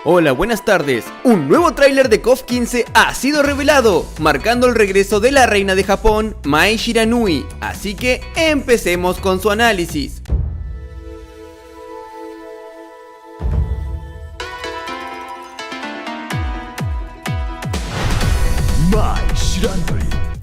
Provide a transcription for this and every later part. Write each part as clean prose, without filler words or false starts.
Hola, buenas tardes. Un nuevo tráiler de KOF 15 ha sido revelado, marcando el regreso de la reina de Japón, Mai Shiranui. Así que empecemos con su análisis.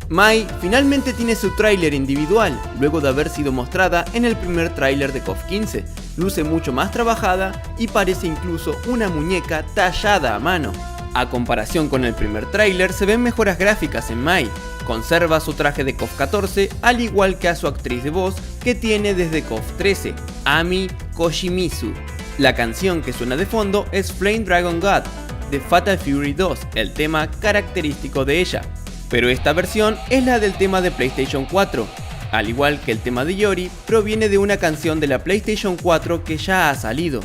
Mai finalmente tiene su tráiler individual, luego de haber sido mostrada en el primer tráiler de KOF 15. Luce mucho más trabajada y parece incluso una muñeca tallada a mano. A comparación con el primer tráiler, se ven mejoras gráficas en Mai. Conserva su traje de KOF 14, al igual que a su actriz de voz que tiene desde KOF 13, Ami Koshimizu. La canción que suena de fondo es Flame Dragon God, de Fatal Fury 2, el tema característico de ella. Pero esta versión es la del tema de PlayStation 4. Al igual que el tema de Yori, proviene de una canción de la PlayStation 4 que ya ha salido.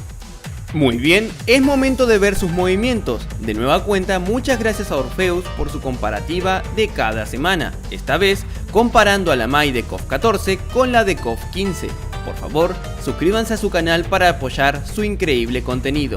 Muy bien, es momento de ver sus movimientos. De nueva cuenta, muchas gracias a Orpheus por su comparativa de cada semana, esta vez comparando a la Mai de KOF 14 con la de KOF 15. Por favor, suscríbanse a su canal para apoyar su increíble contenido.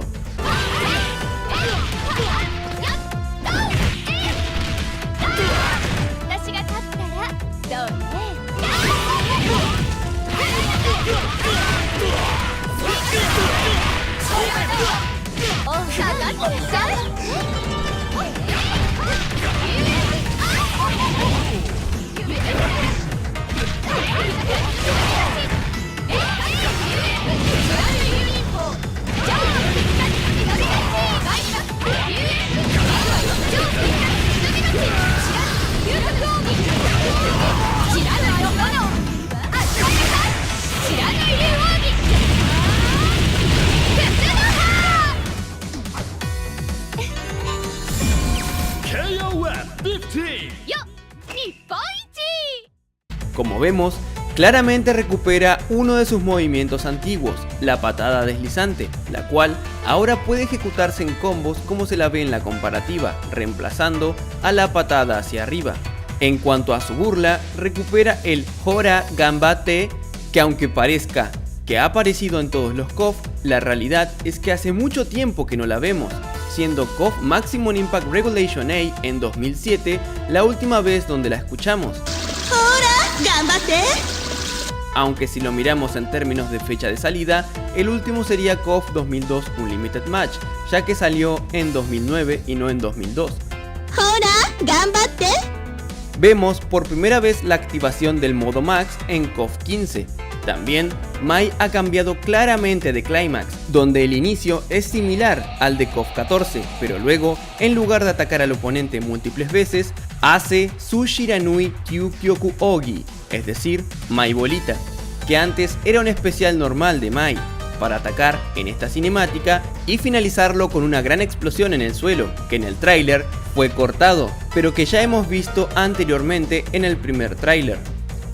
Como vemos, claramente recupera uno de sus movimientos antiguos, la patada deslizante, la cual ahora puede ejecutarse en combos como se la ve en la comparativa, reemplazando a la patada hacia arriba. En cuanto a su burla, recupera el Hora Gambate, que aunque parezca que ha aparecido en todos los KOF, la realidad es que hace mucho tiempo que no la vemos, siendo KOF Maximum Impact Regulation A en 2007 la última vez donde la escuchamos. Aunque si lo miramos en términos de fecha de salida, el último sería KOF 2002 Unlimited Match, ya que salió en 2009 y no en 2002. Vemos por primera vez la activación del modo Max en KOF 15. También, Mai ha cambiado claramente de Climax, donde el inicio es similar al de KOF 14, pero luego, en lugar de atacar al oponente múltiples veces, hace su Shiranui Kyukyoku Ogi, es decir, Mai Bolita, que antes era un especial normal de Mai, para atacar en esta cinemática y finalizarlo con una gran explosión en el suelo, que en el tráiler fue cortado, pero que ya hemos visto anteriormente en el primer tráiler.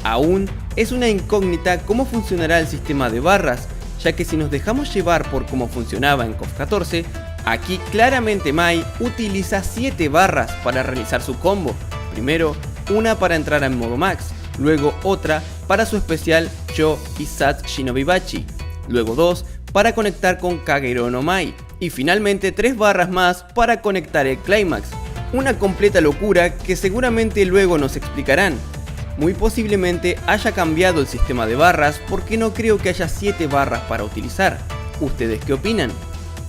Aún es una incógnita cómo funcionará el sistema de barras, ya que si nos dejamos llevar por cómo funcionaba en KOF 14, aquí claramente Mai utiliza 7 barras para realizar su combo. Primero, una para entrar en modo Max, luego otra para su especial Cho Isat Shinobibachi, luego 2 para conectar con Kagero no Mai, y finalmente 3 barras más para conectar el Climax. Una completa locura que seguramente luego nos explicarán. Muy posiblemente haya cambiado el sistema de barras porque no creo que haya 7 barras para utilizar. ¿Ustedes qué opinan?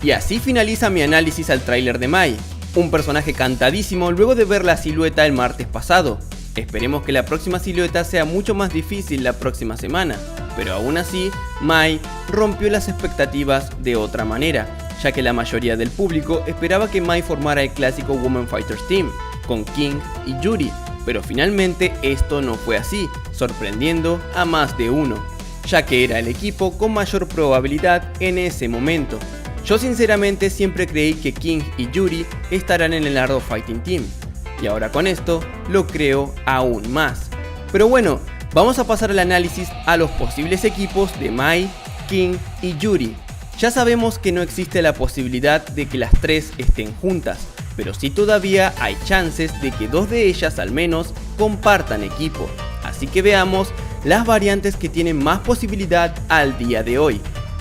Y así finaliza mi análisis al tráiler de Mai, un personaje cantadísimo luego de ver la silueta el martes pasado. Esperemos que la próxima silueta sea mucho más difícil la próxima semana, pero aún así, Mai rompió las expectativas de otra manera, ya que la mayoría del público esperaba que Mai formara el clásico Women Fighters Team, con King y Yuri, pero finalmente esto no fue así, sorprendiendo a más de uno, ya que era el equipo con mayor probabilidad en ese momento. Yo sinceramente siempre creí que King y Yuri estarán en el Art of Fighting Team, y ahora con esto lo creo aún más. Pero bueno, vamos a pasar al análisis a los posibles equipos de Mai, King y Yuri. Ya sabemos que no existe la posibilidad de que las 3 estén juntas, pero sí todavía hay chances de que 2 de ellas al menos compartan equipo, así que veamos las variantes que tienen más posibilidad al día de hoy.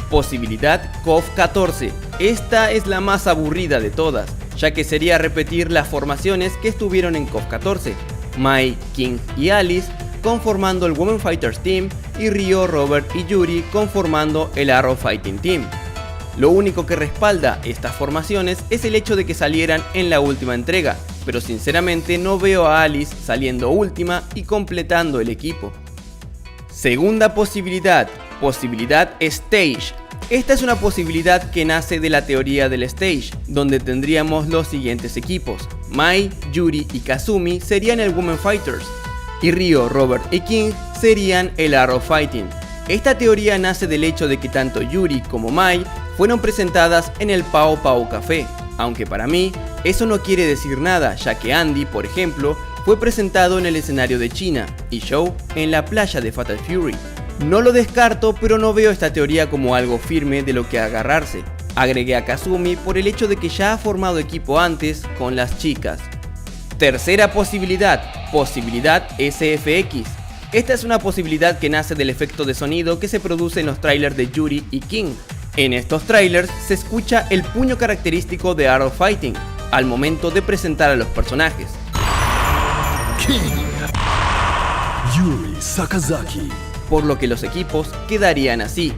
Posibilidad KOF 14, Esta es la más aburrida de todas, ya que sería repetir las formaciones que estuvieron en KOF 14, Mai, King y Alice conformando el Women Fighters Team y Ryo, Robert y Yuri conformando el Arrow Fighting Team. Lo único que respalda estas formaciones es el hecho de que salieran en la última entrega, pero sinceramente no veo a Alice saliendo última y completando el equipo. Segunda posibilidad, posibilidad Stage. Esta es una posibilidad que nace de la teoría del Stage, donde tendríamos los siguientes equipos. Mai, Yuri y Kazumi serían el Women Fighters, y Ryo, Robert y King serían el Arrow Fighting. Esta teoría nace del hecho de que tanto Yuri como Mai fueron presentadas en el Pao Pao Café, aunque para mí eso no quiere decir nada, ya que Andy, por ejemplo, fue presentado en el escenario de China y Show en la playa de Fatal Fury. No lo descarto, pero no veo esta teoría como algo firme de lo que agarrarse. Agregué a Kazumi por el hecho de que ya ha formado equipo antes con las chicas. Tercera posibilidad, posibilidad SFX. Esta es una posibilidad que nace del efecto de sonido que se produce en los trailers de Yuri y King. En estos trailers se escucha el puño característico de Arrow Fighting al momento de presentar a los personajes. King, Yuri Sakazaki. Por lo que los equipos quedarían así.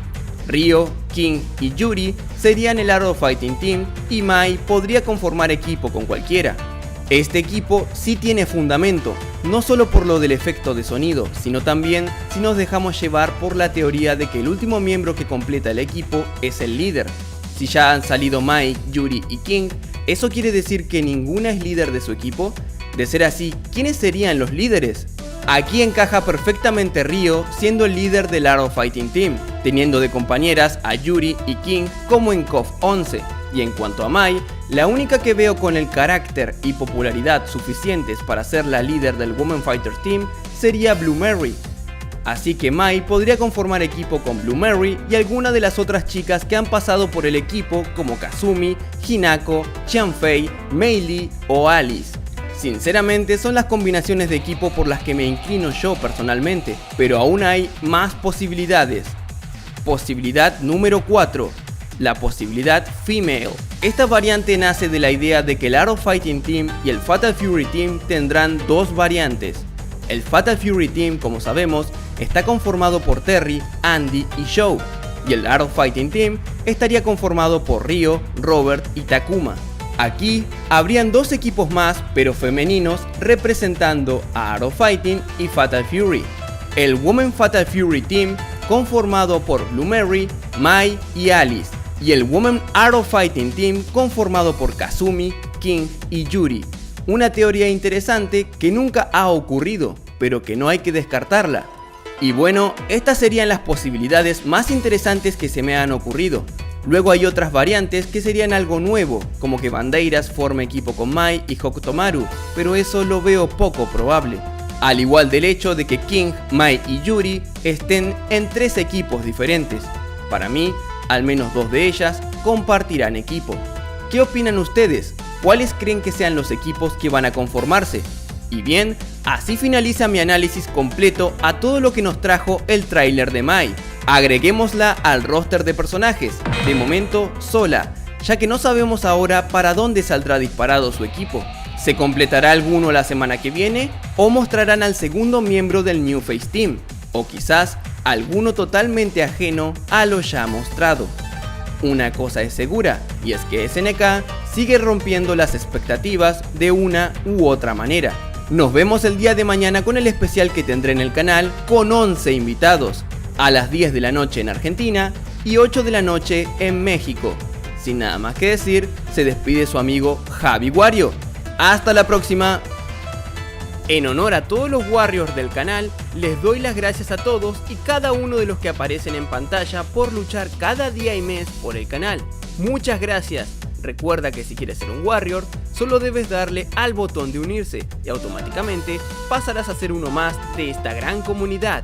Ryo, King y Yuri serían el Arrow Fighting Team y Mai podría conformar equipo con cualquiera. Este equipo sí tiene fundamento, no solo por lo del efecto de sonido, sino también si nos dejamos llevar por la teoría de que el último miembro que completa el equipo es el líder. Si ya han salido Mai, Yuri y King, ¿eso quiere decir que ninguna es líder de su equipo? De ser así, ¿quiénes serían los líderes? Aquí encaja perfectamente Ryo siendo el líder del Arrow Fighting Team, teniendo de compañeras a Yuri y King como en KOF 11. Y en cuanto a Mai, la única que veo con el carácter y popularidad suficientes para ser la líder del Women Fighters Team sería Blue Mary. Así que Mai podría conformar equipo con Blue Mary y alguna de las otras chicas que han pasado por el equipo como Kazumi, Hinako, Xianfei, Mei Li o Alice. Sinceramente son las combinaciones de equipo por las que me inclino yo personalmente, pero aún hay más posibilidades. Posibilidad número 4. La posibilidad Female. Esta variante nace de la idea de que el Arrow Fighting Team y el Fatal Fury Team tendrán dos variantes. El Fatal Fury Team, como sabemos, está conformado por Terry, Andy y Show, y el Arrow Fighting Team estaría conformado por Ryo, Robert y Takuma. Aquí habrían dos equipos más, pero femeninos, representando a Arrow Fighting y Fatal Fury. El Women Fatal Fury Team conformado por Blue Mary, Mai y Alice, y el Women Arrow Fighting Team conformado por Kazumi, King y Yuri. Una teoría interesante que nunca ha ocurrido, pero que no hay que descartarla. Y bueno, estas serían las posibilidades más interesantes que se me han ocurrido. Luego hay otras variantes que serían algo nuevo, como que Bandeiras forme equipo con Mai y Hokutomaru, pero eso lo veo poco probable. Al igual del hecho de que King, Mai y Yuri estén en 3 equipos diferentes. Para mí, al menos 2 de ellas compartirán equipo. ¿Qué opinan ustedes? ¿Cuáles creen que sean los equipos que van a conformarse? Y bien, así finaliza mi análisis completo a todo lo que nos trajo el tráiler de Mai. Agreguémosla al roster de personajes, de momento sola, ya que no sabemos ahora para dónde saldrá disparado su equipo. ¿Se completará alguno la semana que viene? ¿O mostrarán al segundo miembro del New Face Team? ¿O quizás alguno totalmente ajeno a lo ya mostrado? Una cosa es segura, y es que SNK sigue rompiendo las expectativas de una u otra manera. Nos vemos el día de mañana con el especial que tendré en el canal con 11 invitados, a las 10 de la noche en Argentina y 8 de la noche en México. Sin nada más que decir, se despide su amigo Javi Wario. ¡Hasta la próxima! En honor a todos los Warriors del canal, les doy las gracias a todos y cada uno de los que aparecen en pantalla por luchar cada día y mes por el canal. Muchas gracias. Recuerda que si quieres ser un Warrior, solo debes darle al botón de unirse y automáticamente pasarás a ser uno más de esta gran comunidad.